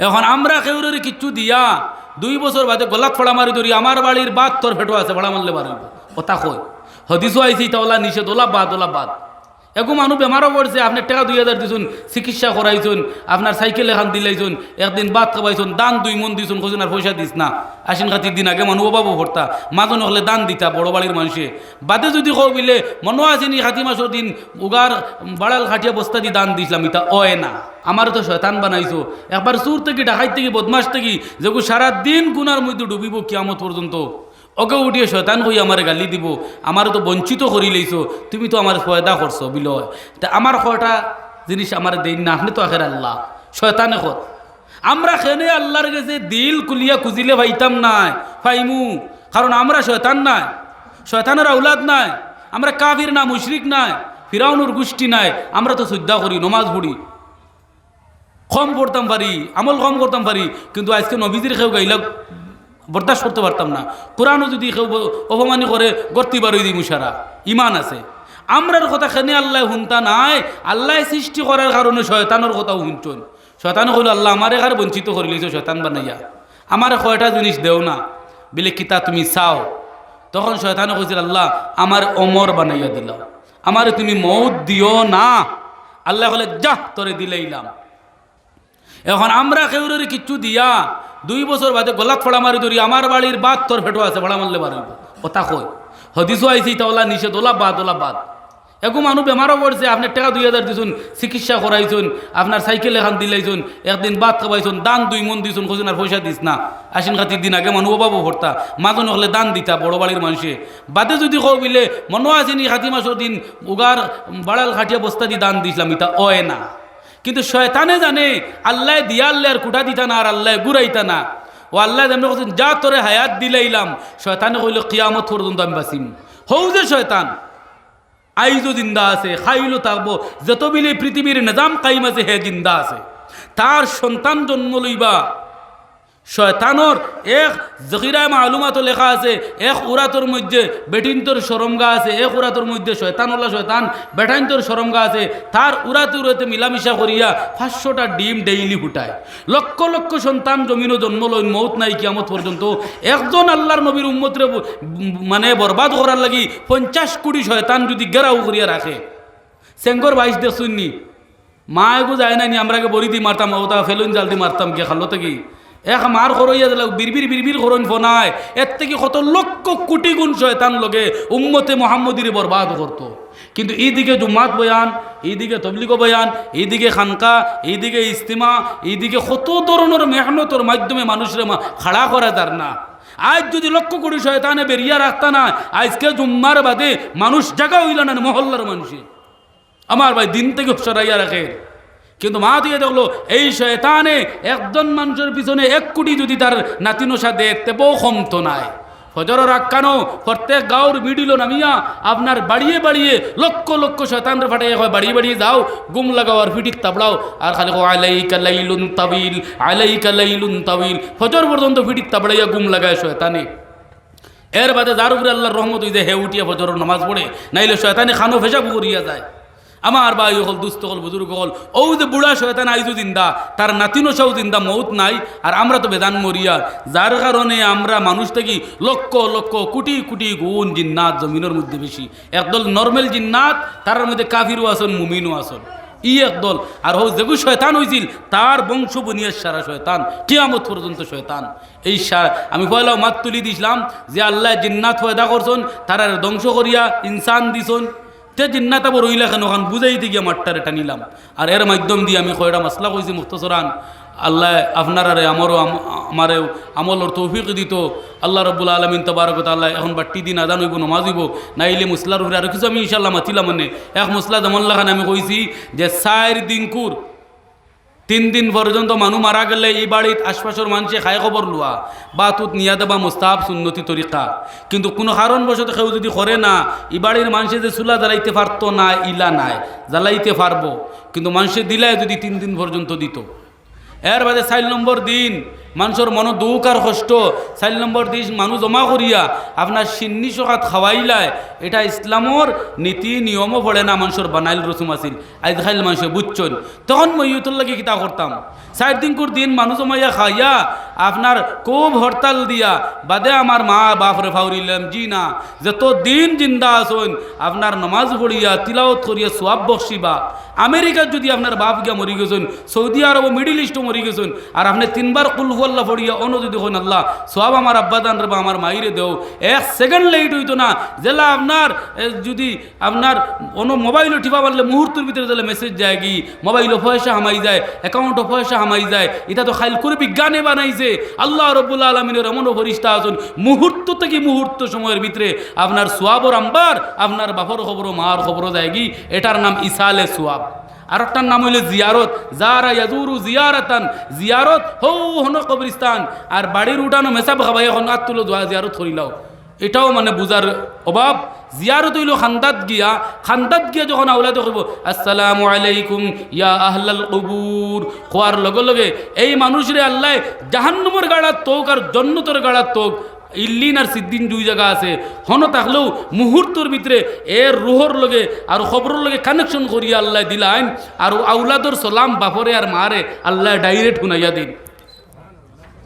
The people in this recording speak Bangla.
এখন আমরা কেউরে কিচ্ছু দিয়া 2 বছর বাদে গলাত ফড়া মারি ধরি আমার বাড়ির বাদ তোর ফেটো আছে ফড়া মারলে পারব কথা কই হদিসও আইছি তাওলা নিষেধ ওলা বাদ এগু মানুষ বেমারও পড়ছে আপনার টাকা 2000 দিছুন চিকিৎসা করাইছুন আপনার সাইকেল এখান দিলাইছুন একদিন বাদ খাবাইছুন দান 2 মন দিছুন কইছুন আর পয়সা দিস না আশ্বিন কাতির দিন আগে মানুষ অভাবও ভরতা মাজন হলে দান দিতা বড় বাড়ির মানুষে বাদে যদি কও বিলে মনে আসেনি খাতি মাসের দিন উগার বাড়াল খাটিয়া বস্তা দিয়ে দান দিছিলাম ইতা অয় না আমার তো শয়তান বানাইছো একবার চুর থেকে ডাকাইত থেকে বদমাস থেকে যেগু সারাদিন গুনার মধ্যে ডুবিব কিয়ামত পর্যন্ত ওকে উঠিয়ে শয়তান কই আমার গালি দিব আমার তো বঞ্চিত করি লইছো তুমি তো আমার ফয়দা করছো বিলয় তা আমার কয়টা জিনিস আমার দেই না আপনি তো আখের আল্লাহ শয়তানে কর আমরা খেনে আল্লাহর কাছে দিল কুলিয়া খুঁজিলে পাইতাম নাই পাইমু কারণ আমরা শয়তান নাই শয়তানের আউলাদ নাই আমরা কাফির না মুশরিক নাই ফিরাউনের গোষ্ঠী নাই আমরা তো শ্রদ্ধা করি নমাজ পড়ি কম পড়তাম পারি আমল কম করতাম পারি কিন্তু আজকে নবীজির খেউ গাইলা বরদাস্ত করতে পারতাম না কোরআনও যদি কেউ অপমানি করে গর্তি বারই দিই মুশারা ইমান আছে আমরার কথা খেনে আল্লাহ শুনতা নাই আল্লাহ সৃষ্টি করার কারণে শয়তানের কথাও শুনছেন শয়তান কইল আল্লাহ আমারে কার বঞ্চিত করে লিছো শয়তান বানাইয়া আমার কয়টা জিনিস দেও না বিলে কিতা তুমি চাও তখন শয়তানে কইছিল আল্লাহ আমার অমর বানাইয়া দিল আমারে তুমি মৌত দিও না আল্লাহ বলে যা তোরে দিলাইলাম এখন আমরা কেউরে কিচ্ছু দিয়া 2 বছর বাদে গলাত ফড়া মারি ধরি আমার বাড়ির বাদ তোর ফেটো আছে ফড়া মারলে পারব কথা কই হদিসও আইছি তাওলা নিষেধ ওলা বাদ এগু মানুষ বেমারও পড়ছে আপনার টাকা 2000 দিছুন চিকিৎসা করাইছুন আপনার সাইকেল এখান দিলাইছুন একদিন বাদ খাবাইছুন দান 2 মন দিছুন কইছুন আর পয়সা দিস না আশ্বিন কাতির দিন আগে মানুষ অভাবও ভরতা মাজন হলে দান দিতা বড় বাড়ির মানুষে বাদে যদি কও বিলে মনে আসেনি খাতি মাসের দিন উগার বাড়াল খাটিয়া বস্তা দিয়ে দান দিছিলাম এটা অয় না কিন্তু শয়তানে জানে আল্লাহ দিয়া আল্লাহ আর কুটা দিতা না আর আল্লাহ গুড়াইতা না ও আল্লাহ যেমন বলছেন যা তোরে হায়াত দিলাইলাম শয়তানে কইল কিয়ামত পর্যন্ত আমি বাঁচিম হৌ যে শয়তান আইজও জিন্দা আছে খাইলো থাকবো যত বিলে পৃথিবীর নিজাম কাইম আছে হে জিন্দা আছে তার সন্তান জন্ম লইবা শয়তানোর এক জকিরায় মালুমাত লেখা আছে এক উরাতর মধ্যে বেটিনতর সরমগা আছে এক উরাতর মধ্যে শয়তানওয়ালা শয়তান বেটাইনতর সরমগা আছে তার উরাতে উরাতে মিলামিশা করিয়া 500টা ডিম ডেইলি ফুটায় লক্ষ লক্ষ সন্তান জমিনও জন্ম লইন মৌত নাই কিয়ামত পর্যন্ত একজন আল্লাহর নবীর উম্মতরে মানে বরবাদ করার লাগি 50 কোটি শয়তান যদি গেরাও করিয়া রাখে সেঙ্গর 22 দেখুননি মা এগু যায় না নি আমরাকে বড়ি দি মারতাম ওটা ফেলুন জাল দি মারতাম গিয়ে খালো থেকে এক মার খরইয়া দিল বিড়বির খরণ ফোনায় এর থেকে কত লক্ষ কোটি গুণ শয়তান লগে উম্মতে মোহাম্মদীর বরবাদ করত কিন্তু এইদিকে জুম্মাত বয়ান এইদিকে তবলিগ বয়ান এইদিকে খানকা এইদিকে ইস্তিমা এইদিকে কত ধরনের মেহনতর মাধ্যমে মানুষের খাড়া করা যার না আজ যদি লক্ষ কোটি শয়তানে বেরিয়া রাখতা না আজকে জুম্মার বাদে মানুষ জায়গা হইল না মহল্লার মানুষে আমার ভাই দিন থেকে সরাইয়া রাখে কিন্তু মা দিয়ে দেখলো এই শয়তানে একজন মানুষের পিছনে 1 কোটি যদি তার নাতিনসা দেখতে বউ কমতো নাই ফজরের আক্কানো প্রত্যেক গাঁওর মিডিল নামিয়া আপনার বাড়িয়ে লক্ষ লক্ষ শয়তানরে ফাটাইয়া হয় বাড়িয়ে যাও গুম লাগাও আর ফিটিক তাবড়াও আর খালি আলাইকা লাইলুন তাবিল ফজর পর্যন্ত ফিটিক তাবড়াইয়া গুম লাগায় শয়তানে এর বাদে যার উপরে আল্লাহর রহমত হইতে হে উঠিয়া ফজরের নামাজ পড়ে নাইলে শয়তানে খানো ফেসাব করিয়া যায় আমার ভাই হল দুস্থ হল বুজুর্গ হল ও যে বুড়া শয়তান আইজু জিন্দা তার নাতিনসাও জিন্দা মৌত নাই আর আমরা তো বেদান মরিয়া যার কারণে আমরা মানুষ থেকে লক্ষ লক্ষ কোটি কোটি গুণ জিন্নাত জমিনের মধ্যে বেশি একদল নর্মাল জিন্নাত তার মধ্যে কাফিরও আসন মুমিনও আসন একদল আর হো যেগু শয়তান হয়েছিল তার বংশ বুনিয়ার সারা শয়তান কিয়ামত পর্যন্ত শয়তান এই আমি পয়লাও মাত তুলি দিছিলাম যে আল্লাহ জিন্নাত পয়দা করছেন তারা ধ্বংস করিয়া ইনসান দিছন তে জিন্নাতা বড় হইলা কেন ওখান বুঝাইতে গিয়ে মাঠটার এটা নিলাম আর এর মাধ্যম দিয়ে আমি কয়টা মাসলা কইছি মুখতসরান আল্লাহ আপনার আমারও আমারেও আমলর তৌফিক দিত আল্লাহ রব্বুল আলমিন তবারক তাআলা এখন বাট্টি দিন আদান হইব নমাজ হইব নাইলে মুসলার উপরে আর কিছু আমি ইনশাল্লাহ মাতিলাম মানে এক মুসলা যেমন লাগান আমি কইছি যে 4 দিন কুর 3 দিন পর্যন্ত মানুষ মারা গেলে এই বাড়ির আশপাশের মানুষে খায় খবর লুয়া বা তুত নিয়া দেবা মুস্তাহাব সুন্নতি তরিকা কিন্তু কোনো কারণবশত কেউ যদি করে না এই বাড়ির মানুষে যে চুলা জ্বালাইতে পারতো না ইলা নাই জ্বালাইতে পারবো কিন্তু মানুষে দিলায় যদি 3 দিন পর্যন্ত দিত এর বাদে 4 নম্বর দিন মানুষের মন দুঃখ আর কষ্ট 4 নম্বর দিন মানুষ জমা করিয়া আপনার সিন্নি সকাত খাওয়াইলায় এটা ইসলামর নীতি নিয়মও পড়ে না মানুষের বানাইল রসুম আছিল আজ খাইল মানুষে বুঝছেন তখন মই ইউতুর লাগে কিতা করতাম 4 দিন দিন মানুষ জমাইয়া খাইয়া আপনার খুব হরতাল দিয়া বাদে আমার মা বাপরে ফাউরিলাম জি না যত দিন জিন্দা আসুন আপনার নমাজ পড়িয়া তিলাওত করিয়া সোয়াব বকশিবা আমেরিকার যদি আপনার বাপ গিয়া মরি গেছেন সৌদি আরব মিডিল ইস্টও মরি গেছেন আর আপনি 3 বার কুল হুয়াল্লাহ পড়িয়া অন্য যদি হন আল্লাহ সোয়াব আমার আব্বাদান রে বা আমার মাইরে দেও 1 সেকেন্ড লেট হইতো না জেলা আপনার যদি আপনার অন্য মোবাইলও টিপা পারলে মুহূর্তের ভিতরে দিলে মেসেজ যায় কি মোবাইলও পয়সা হামাই যায় অ্যাকাউন্টও পয়সা হামাই যায় এটা তো খাইল করে বিজ্ঞানে বানাইছে আল্লাহ রব্বুল আলামিনের এমনও ফেরেশতা আছেন মুহূর্ত থেকে মুহূর্ত সময়ের ভিতরে আপনার সোয়াবর আম্বার আপনার বাপর খবরও মার খবরও যায় কি এটার নাম ইসালে সোয়াব আর একটার নাম হইলে জিয়ারত যারা ইয়াজুরু জিয়ারাতান জিয়ারত হো হন কবরস্থান আর বাড়ির উঠানো মেসাব খাবাই এখন আর তুলো জিয়ারত করিলাও এটাও মানে বুঝার অভাব জিয়ারত হইল খান্দাত গিয়া যখন আওলাদ করব আসসালামু আলাইকুম ইয়া আহলাল কুবুর কোয়ার লগে লগে এই মানুষরে আল্লাহ জাহান্নামের গাড়াত তোক আর জান্নাতের গাড়াত তোক ইল্লিন আর সিদ্দিন 2 জায়গা আছে হন থাকলেও মুহূর্তের ভিতরে এর রুহর লগে আর খবরের লগে কানেকশন করিয়া আল্লাহ দিলাইন আর আউলাদর সালাম বাপরে আর মারে আল্লাহ ডাইরেক্ট শুনাইয়া দিন